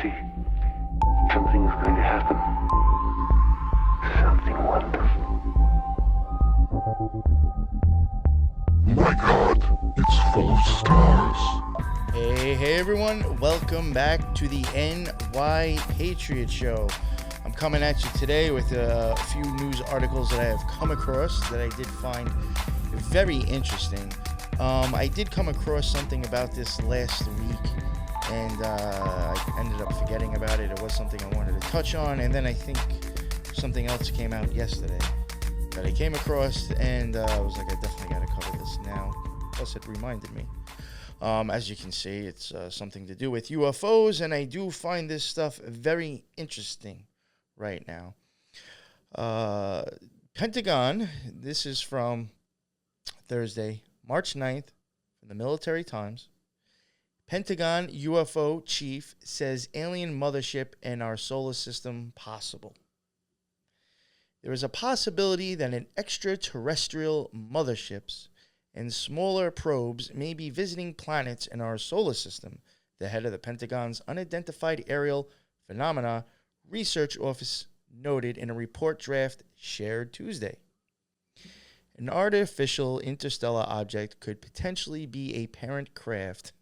see, something is going to happen. Something wonderful. My God, it's full of stars. Hey everyone, welcome back to the NY Patriot Show. I'm coming at you today with a few news articles that I have come across that I did find very interesting. I did come across something about this last week, and I ended up forgetting about it. It was something I wanted to touch on, and then I think something else came out yesterday that I came across, and I was like, I definitely got to cover this now. Plus, it reminded me. As you can see, it's something to do with UFOs, and I do find this stuff very interesting right now. Pentagon, this is from Thursday, March 9th, from the Military Times. Pentagon UFO chief says alien mothership in our solar system possible. There is a possibility that an extraterrestrial motherships and smaller probes may be visiting planets in our solar system, the head of the Pentagon's Unidentified Aerial Phenomena Research Office noted in a report draft shared Tuesday. An artificial interstellar object could potentially be a parent craft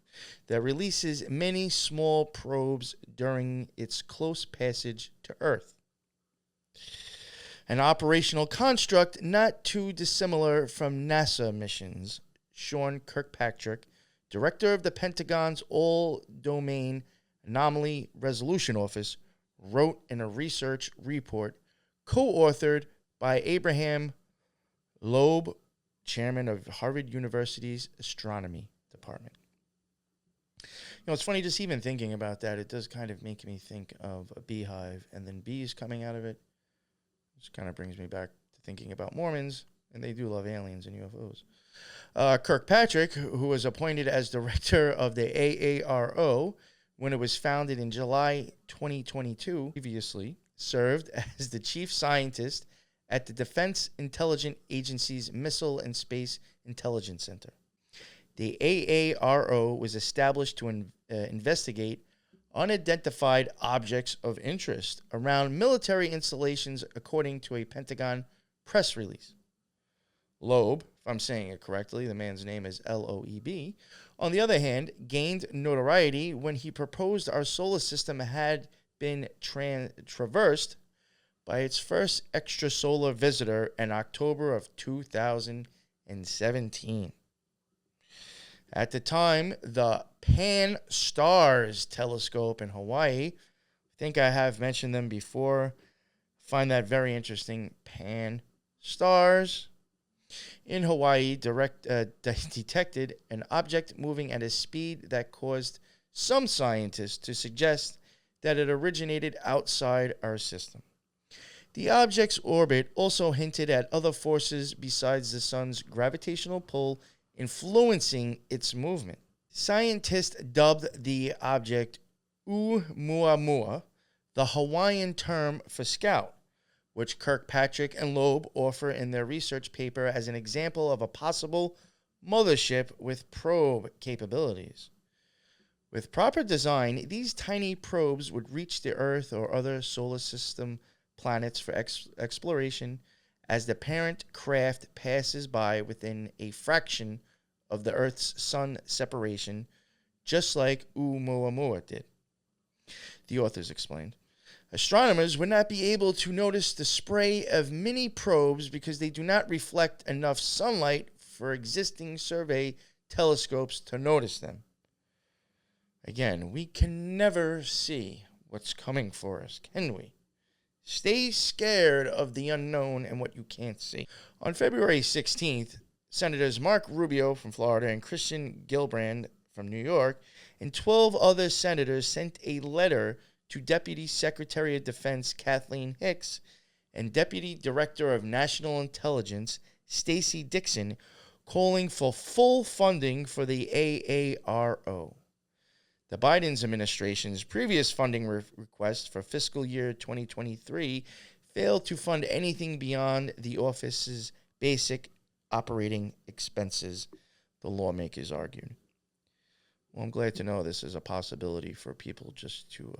that releases many small probes during its close passage to Earth. An operational construct not too dissimilar from NASA missions, Sean Kirkpatrick, director of the Pentagon's All-Domain Anomaly Resolution Office, wrote in a research report co-authored by Abraham Loeb, chairman of Harvard University's Astronomy Department. You know, it's funny just even thinking about that. It does kind of make me think of a beehive and then bees coming out of it. Which kind of brings me back to thinking about Mormons, and they do love aliens and UFOs. Kirkpatrick, who was appointed as director of the AARO when it was founded in July 2022, previously served as the chief scientist at the Defense Intelligence Agency's Missile and Space Intelligence Center. The AARO was established to investigate unidentified objects of interest around military installations, according to a Pentagon press release. Loeb, if I'm saying it correctly, the man's name is Loeb, on the other hand, gained notoriety when he proposed our solar system had been traversed by its first extrasolar visitor in October of 2017. At the time, the Pan-STARRS telescope in Hawaii, I think I have mentioned them before, find that very interesting, Pan-STARRS, in Hawaii detected an object moving at a speed that caused some scientists to suggest that it originated outside our system. The object's orbit also hinted at other forces besides the sun's gravitational pull influencing its movement. Scientists dubbed the object Oumuamua, the Hawaiian term for scout, which Kirkpatrick and Loeb offer in their research paper as an example of a possible mothership with probe capabilities. With proper design, these tiny probes would reach the Earth or other solar system planets for exploration as the parent craft passes by within a fraction of the Earth's sun separation, just like Oumuamua did. The authors explained. Astronomers would not be able to notice the spray of mini probes because they do not reflect enough sunlight for existing survey telescopes to notice them. Again, we can never see what's coming for us, can we? Stay scared of the unknown and what you can't see. On February 16th, Senators Mark Rubio from Florida and Christian Gillibrand from New York and 12 other senators sent a letter to Deputy Secretary of Defense Kathleen Hicks and Deputy Director of National Intelligence Stacey Dixon, calling for full funding for the AARO. The Biden administration's previous funding request for fiscal year 2023 failed to fund anything beyond the office's basic operating expenses, the lawmakers argued. Well, I'm glad to know this is a possibility for people just to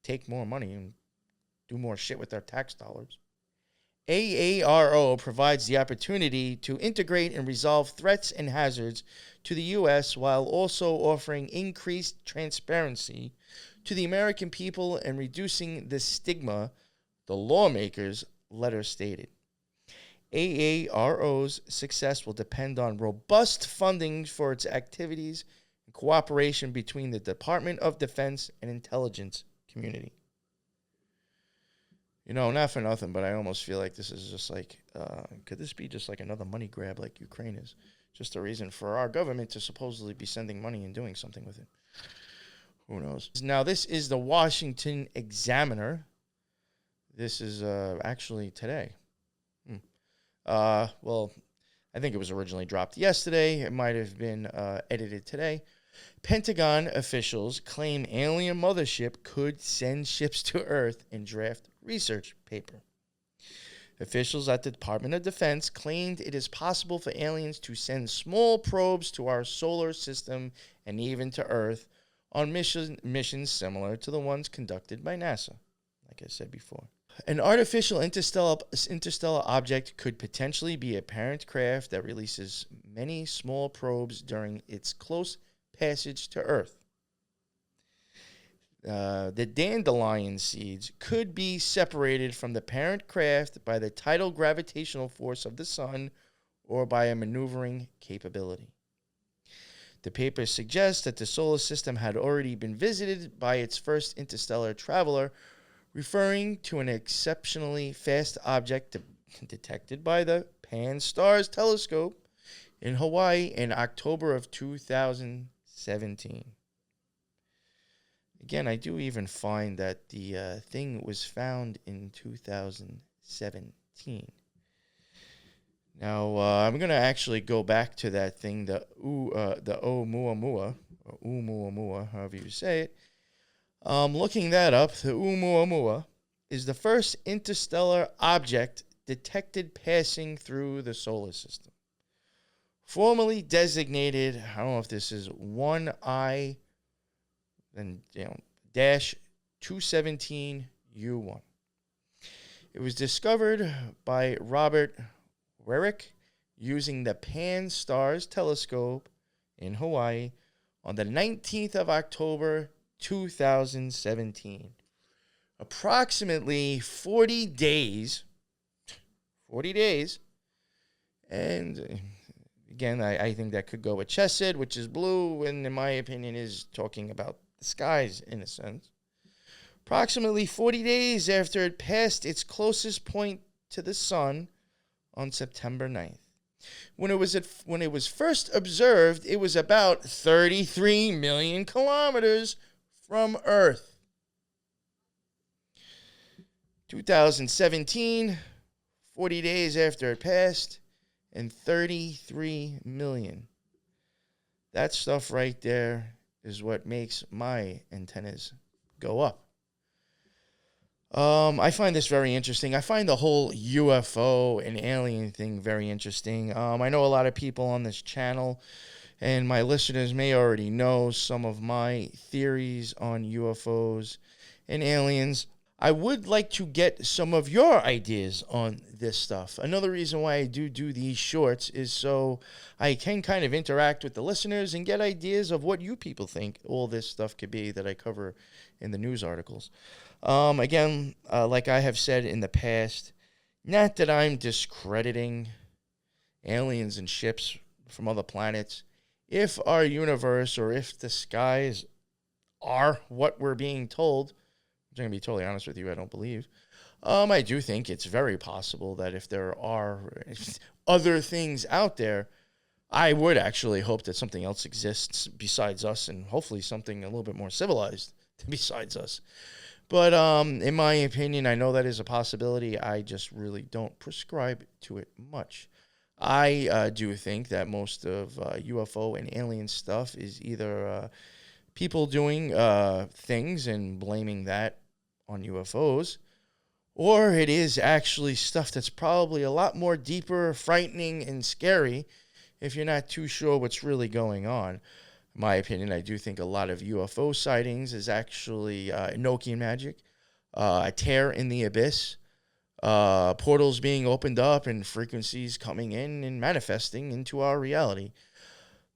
take more money and do more shit with their tax dollars. AARO provides the opportunity to integrate and resolve threats and hazards to the U.S. while also offering increased transparency to the American people and reducing the stigma, the lawmakers' letter stated. AARO's success will depend on robust funding for its activities and cooperation between the Department of Defense and intelligence community. You know, not for nothing, but I almost feel like this is just like, could this be just like another money grab like Ukraine is? Just a reason for our government to supposedly be sending money and doing something with it. Who knows? Now, this is the Washington Examiner. This is actually today. Well, I think it was originally dropped yesterday. It might have been edited today. Pentagon officials claim alien mothership could send ships to Earth in draft research paper. Officials at the Department of Defense claimed it is possible for aliens to send small probes to our solar system and even to Earth on missions similar to the ones conducted by NASA, like I said before. An artificial interstellar object could potentially be a parent craft that releases many small probes during its close passage to Earth. The dandelion seeds could be separated from the parent craft by the tidal gravitational force of the sun or by a maneuvering capability. The paper suggests that the solar system had already been visited by its first interstellar traveler, referring to an exceptionally fast object detected by the Pan-STARRS telescope in Hawaii in October of 2017. Again, I do even find that the thing was found in 2017. Now, I'm going to actually go back to that thing, the Oumuamua, or Oumuamua, however you say it. Looking that up, the Oumuamua is the first interstellar object detected passing through the solar system. Formally designated, I don't know if this is 1I, then dash 217U1. It was discovered by Robert Weirich using the Pan-STARRS telescope in Hawaii on the 19th of October, 2017. Approximately 40 days, and again, I think that could go with Chesed, which is blue, and in my opinion is talking about the skies in a sense. Approximately 40 days after it passed its closest point to the sun on September 9th. When it was first observed, it was about 33 million kilometers from Earth. 2017, 40 days after it passed, and 33 million. That stuff right there is what makes my antennas go up. I find this very interesting. I find the whole UFO and alien thing very interesting. I know a lot of people on this channel, and my listeners may already know some of my theories on UFOs and aliens. I would like to get some of your ideas on this stuff. Another reason why I do these shorts is so I can kind of interact with the listeners and get ideas of what you people think all this stuff could be that I cover in the news articles. Again, like I have said in the past, not that I'm discrediting aliens and ships from other planets. If our universe or if the skies are what we're being told, I'm going to be totally honest with you, I don't believe. I do think it's very possible that if there are other things out there, I would actually hope that something else exists besides us, and hopefully something a little bit more civilized besides us. But in my opinion, I know that is a possibility. I just really don't prescribe to it much. I do think that most of UFO and alien stuff is either people doing things and blaming that on UFOs, or it is actually stuff that's probably a lot more deeper, frightening, and scary if you're not too sure what's really going on. In my opinion, I do think a lot of UFO sightings is actually Enochian magic, a tear in the abyss, portals being opened up and frequencies coming in and manifesting into our reality.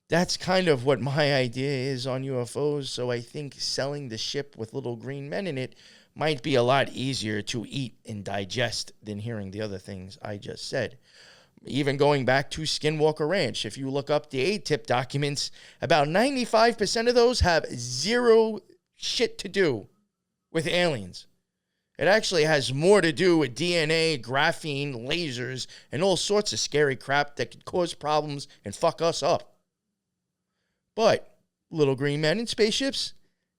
That's kind of what my idea is on UFOs, so I think selling the ship with little green men in it might be a lot easier to eat and digest than hearing the other things I just said. Even going back to Skinwalker Ranch, if you look up the A-tip documents, about 95% of those have zero shit to do with aliens. It actually has more to do with DNA, graphene, lasers, and all sorts of scary crap that could cause problems and fuck us up. But little green men in spaceships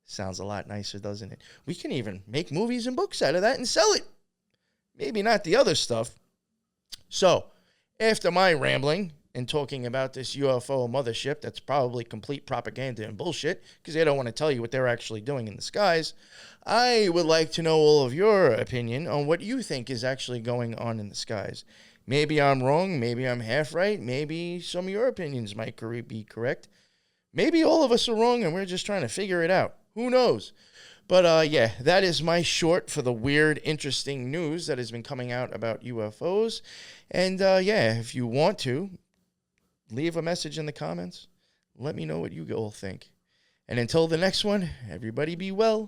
sounds a lot nicer, doesn't it? We can even make movies and books out of that and sell it. Maybe not the other stuff. So, after my rambling and talking about this UFO mothership that's probably complete propaganda and bullshit because they don't want to tell you what they're actually doing in the skies, I would like to know all of your opinion on what you think is actually going on in the skies. Maybe I'm wrong. Maybe I'm half right. Maybe some of your opinions might be correct. Maybe all of us are wrong and we're just trying to figure it out. Who knows? But yeah, that is my short for the weird, interesting news that has been coming out about UFOs. And yeah, if you want to, leave a message in the comments. Let me know what you all think. And until the next one, everybody be well.